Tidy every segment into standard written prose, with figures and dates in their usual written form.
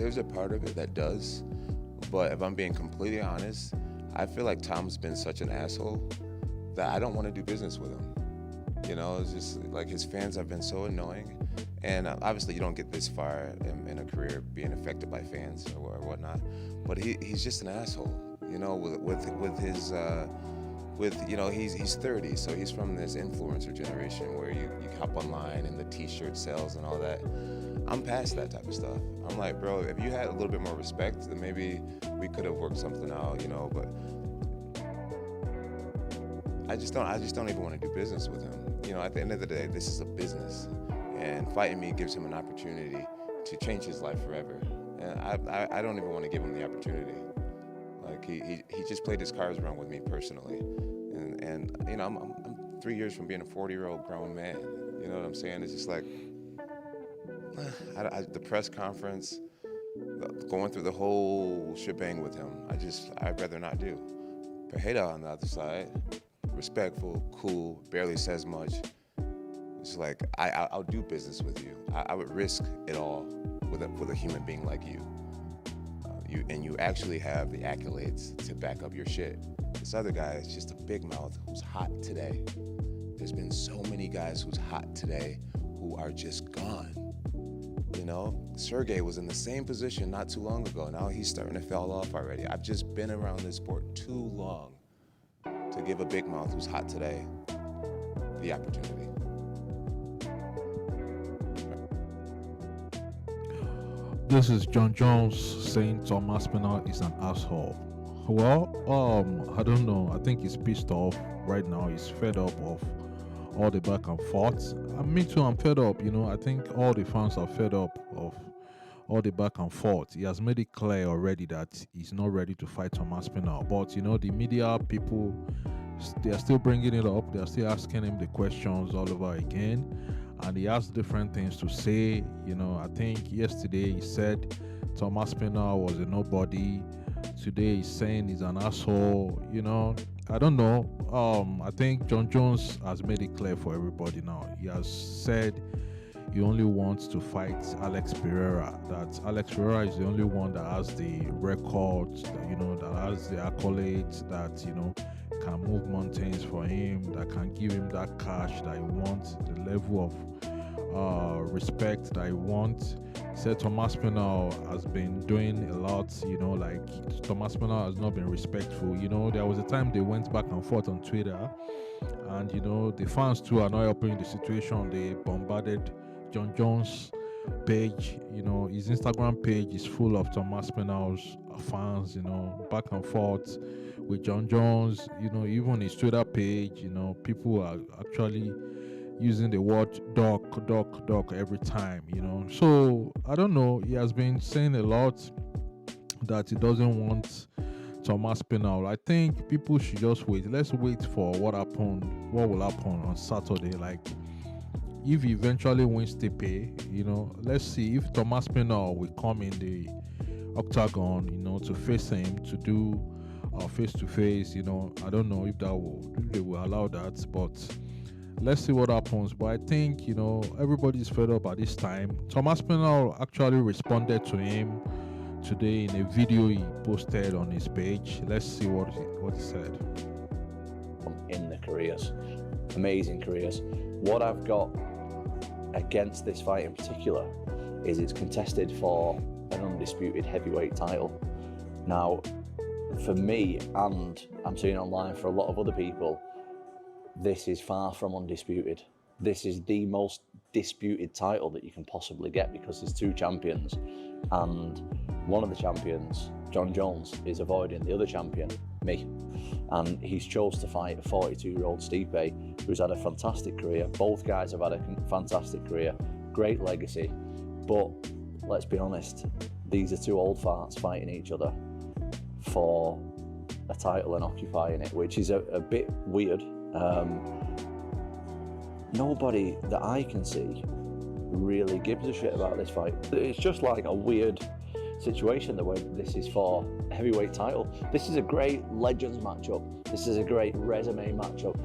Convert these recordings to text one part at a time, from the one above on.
there's a part of it that does, but if I'm being completely honest, I feel like Tom's been such an asshole that I don't want to do business with him. You know, it's just like his fans have been so annoying, and obviously you don't get this far in a career being affected by fans or whatnot, but he's just an asshole. You know, with his you know, he's 30, so he's from this influencer generation where you hop online and the t-shirt sales and all that. I'm past that type of stuff. I'm like, bro, if you had a little bit more respect, then maybe we could have worked something out, you know, but I just don't even want to do business with him. You know, at the end of the day, this is a business, and fighting me gives him an opportunity to change his life forever. And I don't even want to give him the opportunity. Like he just played his cards wrong with me personally, and you know, I'm 3 years from being a 40-year-old grown man. You know what I'm saying? It's just like the press conference, going through the whole shebang with him. I'd rather not do. Pereira on the other side, respectful, cool, barely says much. It's like I'll do business with you. I would risk it all with a human being like you. You actually have the accolades to back up your shit. This other guy is just a big mouth who's hot today. There's been so many guys who's hot today who are just gone. You know, Sergey was in the same position not too long ago. Now he's starting to fall off already. I've just been around this sport too long to give a big mouth who's hot today the opportunity. This is Jon Jones saying Tom Aspinall is an asshole. Well, I don't know. I think he's pissed off right now. He's fed up of all the back and forth. Me too, I'm fed up. You know, I think all the fans are fed up of all the back and forth. He has made it clear already that he's not ready to fight Tom Aspinall. But, you know, the media people, they are still bringing it up. They are still asking him the questions all over again. And he has different things to say. You know, I think yesterday he said Tom Aspinall was a nobody. Today he's saying he's an asshole. You know, I don't know. I think Jon Jones has made it clear for everybody now. He has said he only wants to fight Alex Pereira. That Alex Pereira is the only one that has the records, that, you know, that has the accolades, that, you know, can move mountains for him, that can give him that cash that he wants, the level of respect that he wants. He said Tom Aspinall has been doing a lot, you know, like Tom Aspinall has not been respectful. You know, there was a time they went back and forth on Twitter, and, you know, the fans too are not helping the situation. They bombarded Jon Jones' page. You know, his Instagram page is full of Tom Aspinall's fans, you know, back and forth with Jon Jones. You know, even his Twitter page, you know, people are actually using the word duck every time, you know. So I don't know, he has been saying a lot that he doesn't want Tom Aspinall. I think people should just wait. Let's wait for what will happen on Saturday. Like, if he eventually wins Stipe, you know, let's see if Tom Aspinall will come in the octagon, you know, to face him, to do face to face. You know, I don't know if they will allow that, but let's see what happens. But I think, you know, everybody's fed up at this time. Tom Aspinall actually responded to him today in a video he posted on his page. Let's see what he said. In the careers, amazing careers. What I've got against this fight in particular is it's contested for an undisputed heavyweight title. Now, for me, and I'm seeing online for a lot of other people, this is far from undisputed. This is the most disputed title that you can possibly get, because there's two champions, and one of the champions, Jon Jones, is avoiding the other champion, me, and he's chose to fight a 42-year-old Stipe, who's had a fantastic career. Both guys have had a fantastic career, great legacy, but let's be honest, these are two old farts fighting each other for a title and occupying it, which is a bit weird. Nobody that I can see really gives a shit about this fight. It's just like a weird situation the way this is for a heavyweight title. This is a great legends matchup. This is a great resume matchup.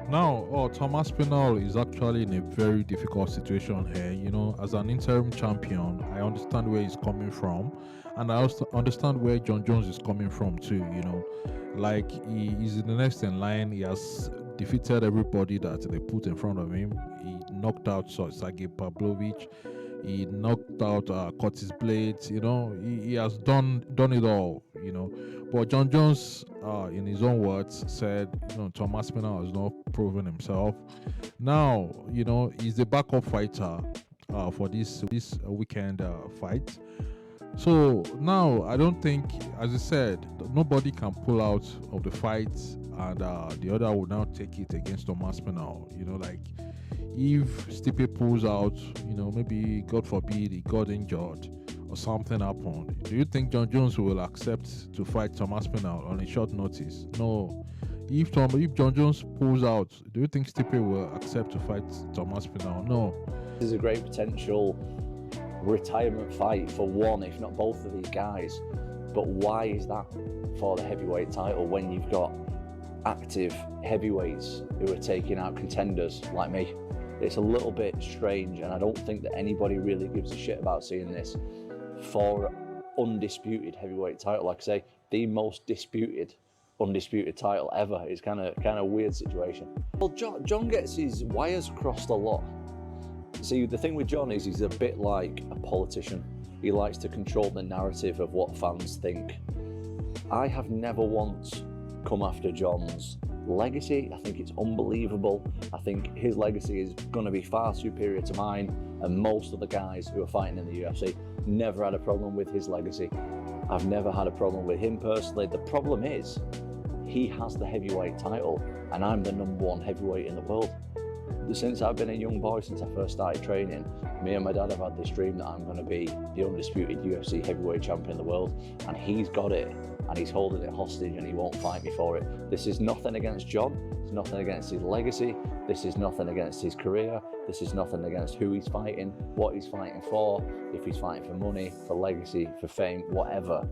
Now, Tom Aspinall is actually in a very difficult situation here. You know, as an interim champion, I understand where he's coming from, and I also understand where Jon Jones is coming from too. You know, like he is the next in line. He has defeated everybody that they put in front of him. He knocked out Sergey Pavlovich. He knocked out Curtis Blades. You know, he has done it all. You know, but Jon Jones, in his own words, said, you know, Tom Aspinall has not proven himself. Now, you know, he's the backup fighter for this weekend fight. So now I don't think, as I said, nobody can pull out of the fight, and the other will now take it against Tom Aspinall. You know, like if Stipe pulls out, you know, maybe God forbid he got injured or something happened, do you think Jon Jones will accept to fight Tom Aspinall on a short notice? No. If Jon Jones pulls out, do you think Stipe will accept to fight Tom Aspinall? No. This is a great potential retirement fight for one, if not both of these guys. But why is that for the heavyweight title when you've got active heavyweights who are taking out contenders like me? It's a little bit strange, and I don't think that anybody really gives a shit about seeing this for undisputed heavyweight title. Like I say, the most undisputed title ever. It's kind of a weird situation. Well, Jon gets his wires crossed a lot. See, the thing with Jon is he's a bit like a politician. He likes to control the narrative of what fans think. I have never once come after Jon's legacy. I think it's unbelievable. I think his legacy is going to be far superior to mine, and most of the guys who are fighting in the UFC never had a problem with his legacy. I've never had a problem with him personally. The problem is he has the heavyweight title and I'm the #1 heavyweight in the world. Since I've been a young boy, since I first started training, me and my dad have had this dream that I'm going to be the undisputed UFC heavyweight champion in the world, and he's got it, and he's holding it hostage, and he won't fight me for it. This is nothing against Jon. It's nothing against his legacy. This is nothing against his career. This is nothing against who he's fighting, what he's fighting for, if he's fighting for money, for legacy, for fame, whatever.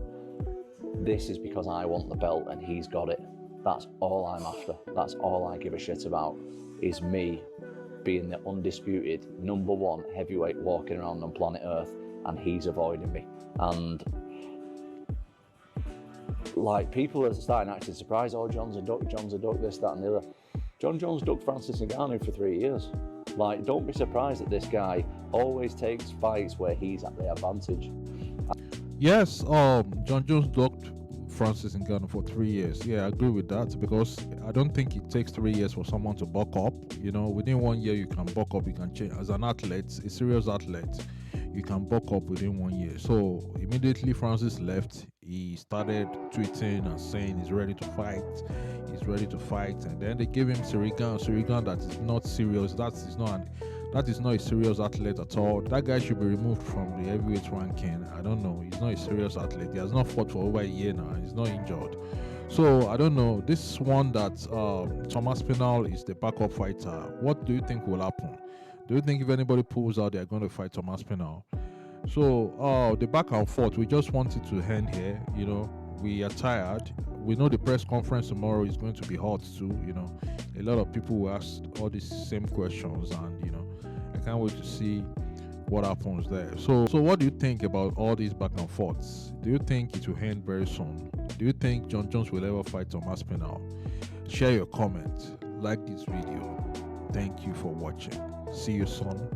This is because I want the belt and he's got it. That's all I'm after. That's all I give a shit about, is me being the undisputed #1 heavyweight walking around on planet Earth, and he's avoiding me. And like, people are starting acting surprised, oh, Jon's a duck, this, that and the other. Jon Jones ducked Francis Ngannou for 3 years. Like, don't be surprised that this guy always takes fights where he's at the advantage. Yes, Jon Jones ducked Francis Ngannou for 3 years. Yeah, I agree with that, because I don't think it takes 3 years for someone to buck up. You know, within 1 year you can buck up, you can change. As an athlete, a serious athlete, you can buck up within 1 year. So immediately Francis left, he started tweeting and saying he's ready to fight, and then they gave him Sirigan that is not serious. That is not a serious athlete at all. That guy should be removed from the heavyweight ranking. I don't know. He's not a serious athlete. He has not fought for over a year now. He's not injured. So I don't know. This one that Tom Aspinall is the backup fighter. What do you think will happen? Do you think if anybody pulls out, they are going to fight Tom Aspinall? So the back and forth, we just want it to end here. You know, we are tired. We know the press conference tomorrow is going to be hot too. You know, a lot of people will ask all these same questions, and you know, I can't wait to see what happens there. So what do you think about all these back and forths? Do you think it will end very soon? Do you think Jon Jones will ever fight Tom Aspinall? Share your comments. Like this video. Thank you for watching. See you soon.